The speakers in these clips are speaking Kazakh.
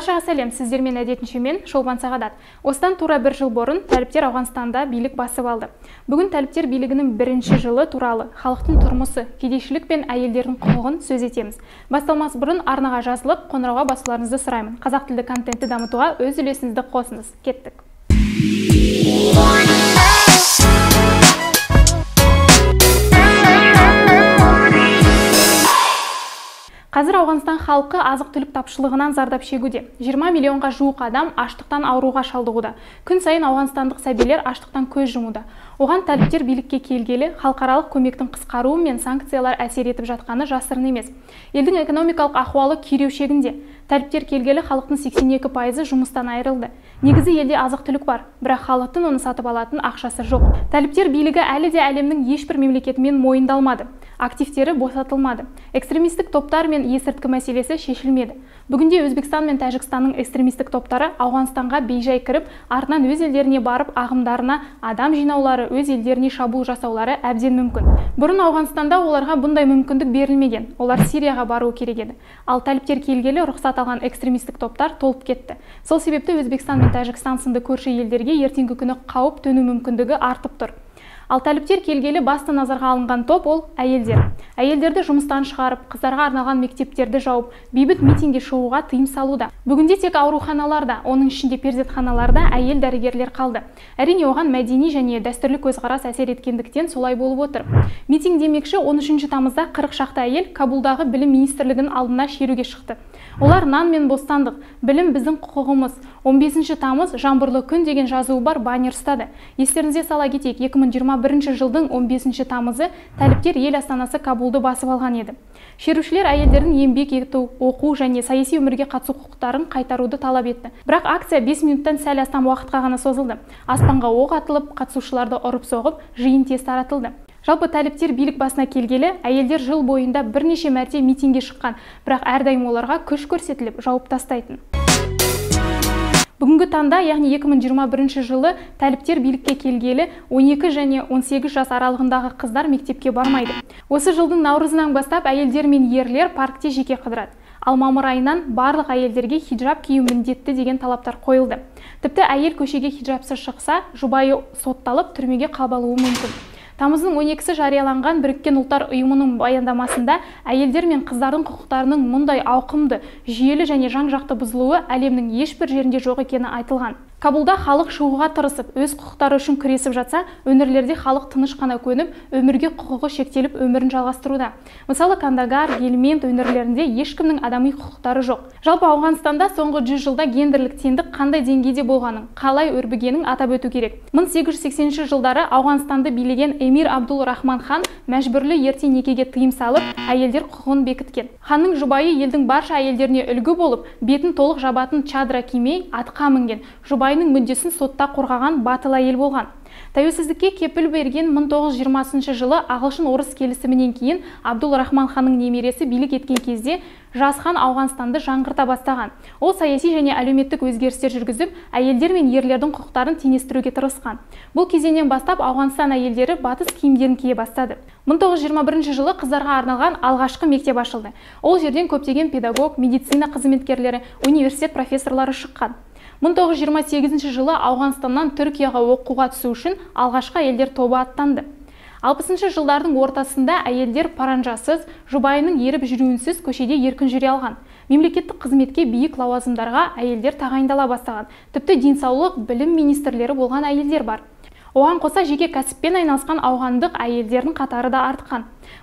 Баршаға сәлем, сіздермен әдетінше мен Шолпан Сағадат. Осыдан тура бір жыл бұрын тәліптер Ауғанстанда билік басып алды. Бүгін тәліптер билігінің бірінші жылы туралы халықтың тұрмысы, кедейшілік пен әйелдердің құқығын сөз етеміз. Басталмас бұрын арнаға жазылып, қоңырауға басуларыңызды сұраймын. Қазақ тілді контентті дамытуға өз үлесіңізді қосыңыз. Кеттік. Қазір Ауғанстан халқы азық-түлік тапшылығынан зардап шегуде. 20 миллионға жуық адам аштықтан ауруға шалдығуда. Күн сайын ауғанстандық сәбилер аштықтан көз жұмуда. Оған тәліптер билікке келгелі халықаралық көмектің қысқаруы мен санкциялар әсер етіп жатқаны жасырын емес. Елдің экономикалық ахуалы күйреу шегінде. Тәліптер келгелі халықтың 82% жұмыстан айырылды. Негізі елде азық-түлік бар, бірақ халықтың оны сатып алатын ақшасы жоқ. Тәліптер билігі әлі де әлемнің ешбір мемлекетімен мойындалмады. Активтері босатылмады. Экстремистік топтар мен есірткі мәселесі шешілмеді. Бүгінде Өзбекстан мен Тәжікстанның экстремистік топтары Ауғанстанға бейжай кіріп, артынан өз елдеріне барып, ағымдарына адам жинаулары, өз елдеріне шабуыл жасаулары әбден мүмкін. Бұрын Ауғанстанда оларға бұндай мүмкіндік берілмеген. Олар Сирияға баруы керек еді. Ал тәліптер келгелі рұқсат алған экстремистік топтар толып кетті. Сол себепті Өзбекстан мен Тәжікстан сынды көрші елдерге ертеңгі күні қауіп төну мүмкіндігі артып тұр. Ал тәліптер келгелі басты назарға алынған топ ол әйелдер. Әйелдерді жұмыстан шығарып, қыздарға арналған мектептерді жауып, бейбіт митинге шығуға тыйым салуда. Бүгінде тек ауруханаларда, оның ішінде перзентханаларда әйел дәрігерлер қалды. Әрине оған мәдени және дәстүрлі көзқарас әсер еткендіктен солай болып отыр. Митинг демекші 13 тамызда 40 шақты әйел Кабулдағы білім министрлігінің алдына шеруге шықты. Олар нан мен бостандық, білім біздің құқығымыз. 15 тамыз жаңбырлы күн деген жазуы бар баннер ұстады. Естеріңізге сала кетейік, 2021 жылдың 15 тамызы тәліптер ел астанасы Кабулды басып алған еді. Шерушілер әйелдердің еңбек ету, оқу және саяси өмірге қатысу құқықтарын қайтаруды талап етті. Бірақ акция 5 минуттан сәл астам уақытқа ғана созылды. Аспанға оқ атылып, қатысушыларды ұрып соғып, жиын тез таратылды. Жалпы тәліптер билік басына келгелі, әйелдер жыл бойында бірнеше мәрте митинге шыққан, бірақ әрдайым оларға күш көрсетіліп, жауып тастайтын. Бүгінгі таңда, яғни 2021 жылы тәліптер билікке келгелі 12 және 18 жас аралығындағы қыздар мектепке бармайды. Осы жылдың наурызынан бастап әйелдер мен ерлер паркте жеке қыдырады. Ал мамыр айынан барлық әйелдерге хиджаб кию міндетті деген талаптар қойылды. Тіпті әйел көшеге хиджабсыз шықса, жұбайы сотталып, түрмеге қамалуы мүмкін. Тамыздың 12-сі жарияланған Біріккен ұлттар ұйымының баяндамасында әйелдер мен қыздардың құқықтарының мұндай ауқымды, жүйелі және жан-жақты бұзылуы әлемнің ешбір жерінде жоқ екені айтылған. Кабулда халық шығуға тырысып, өз құқықтары үшін күресіп жатса, өңірлерде халық тыныш қана көніп, өмірге құқығы шектеліп өмірін жалғастыруда. Мысалы, Кандагар, Гельмент өңірлерінде ешкімнің адами құқықтары жоқ. Жалпы Ауғанстанда соңғы 100 жылда гендерлік теңдік қандай деңгейде болғанын, қалай өрбігенін атап өту керек. 1880 жылдары Ауғанстанды билеген Эмир Абдул Рахман хан мәжбүрлі ерте некеге тыйым салып, әйелдер құқығын бекіткен. Ханның жұбайы елдің барша әйелдеріне үлгі болып, бетін толық жабатын чадра кимей, атқа мінген. Жұбайының мүддесін сотта қорғаған батыл әйел болған. Тәуелсіздікке кепіл берген 1920 жылы ағылшын-орыс келісімінен кейін Абдул Рахман ханның немересі билік еткен кезде жас хан Ауғанстанды жаңғырта бастаған. Ол саяси және әлеуметтік өзгерістер жүргізіп, әйелдер мен ерлердің құқықтарын теңестіруге тырысқан. Бұл кезеңнен бастап Ауғанстан әйелдері батыс киімдерін кие бастады. 1921 жылы қыздарға арналған алғашқы мектеп ашылды. Ол жерден көптеген педагог, медицина қызметкерлері, университет профессорлары шыққан. 1928 жылы Ауғанстаннан Түркияға оқуға түсу үшін алғашқы әйелдер тобы аттанды. 60 жылдардың ортасында әйелдер паранжасыз, жұбайының еріп жүруінсіз көшеде еркін жүре алған. Мемлекеттік қызметке биік лауазымдарға әйелдер тағайындала бастаған. Тіпті денсаулық, білім министрлері болған әйелдер бар. Оған қоса жеке кәсіппен айналысқан ауғандық әйелдердің қатары да артқан.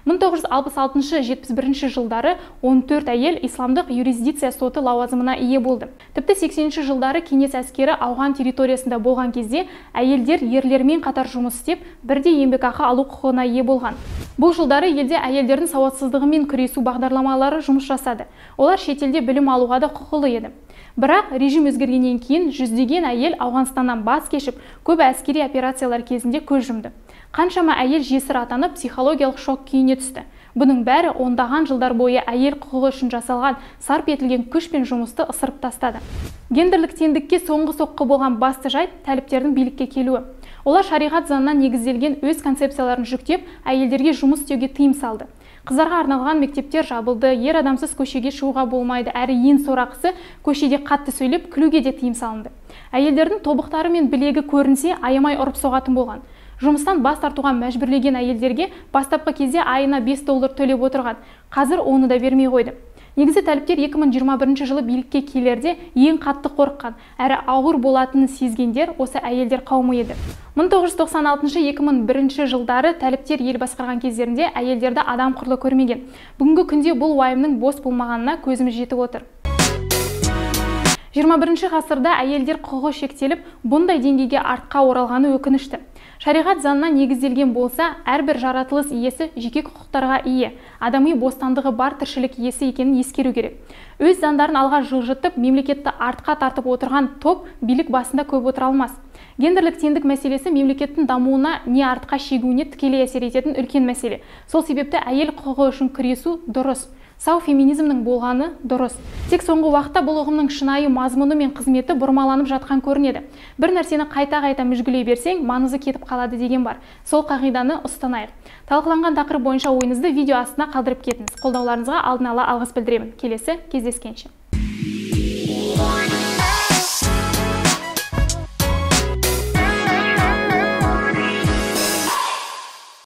1966-71 жылдары 14 әйел исламдық юрисдикция соты лауазымына ие болды. Тіпті 80 жылдары кеңес әскері ауған территориясында болған кезде әйелдер ерлермен қатар жұмыс істеп, бірдей еңбекақы алу құқығына ие болған. Бұл жылдары елде әйелдердің сауатсыздығымен күресу бағдарламалары жұмыс жасады. Олар шетелде білім алуға да құқылы еді. Бірақ режим өзгергеннен кейін жүздеген әйел Ауғанстаннан бас кешіп, көп әскери операциялар кезінде көз жұмды. Қаншама әйел жесір атанып, психологиялық шок күйіне түсті. Бұның бәрі ондаған жылдар бойы әйел құқығы үшін жасалған сарп етілген күш пен жұмысты ысырып тастады. Гендерлік теңдікке соңғы соққы болған басты жайт тәліптердің билікке келуі. Олар шариғат заңына негізделген өз концепцияларын жүктеп, әйелдерге жұмыс істеуге тыйым салды. Қыздарға арналған мектептер жабылды, ер адамсыз көшеге шығуға болмайды, әрі ең сорақысы көшеде қатты сөйлеп, күлуге де тыйым салынды. Әйелдердің тобықтары мен білегі көрінсе, аямай ұрып соғатын болған. Жұмыстан бас тартуға мәжбүрлеген әйелдерге бастапқы кезде айына $5 төлеп отырған. Қазір оны да бермей қойды. Негізі тәліптер 2021 жылы билікке келерде ең қатты қорыққан, әрі ауыр болатынын сезгендер осы әйелдер қауымы еді. 1996-2001 жылдары тәліптер ел басқарған кездерінде әйелдерді адам құрлы көрмеген. Бүгінгі күнде бұл уайымның бос болмағанына көзіміз жетіп отыр. 21 ғасырда әйелдер құқығы шектеліп, бұндай деңгейге артқа оралғаны өкінішті. Шариғат заңына негізделген болса, әрбір жаратылыс иесі жеке құқықтарға ие, адами бостандығы бар тіршілік иесі екенін ескеру керек. Өз заңдарын алға жылжытып, мемлекетті артқа тартып отырған топ билік басында көп отыра алмас. Гендерлік теңдік мәселесі мемлекеттің дамуына не артқа шегуіне тікелей әсер ететін үлкен мәселе. Сол себепті әйел құқығы үшін күресу дұрыс. Сау феминизмнің болғаны дұрыс. Тек соңғы уақытта бұл ұғымның шынайы мазмұны мен қызметі бұрмаланып жатқан көрінеді. Бір нәрсені қайта-қайта мүжгілей берсең, маңызы кетіп қалады деген бар. Сол қағиданы ұстанайық. Талқыланған тақырып бойынша ойыңызды видео астына қалдырып кетіңіз. Қолдауларыңызға алдын ала алғыс білдіремін. Келесі кездескенше.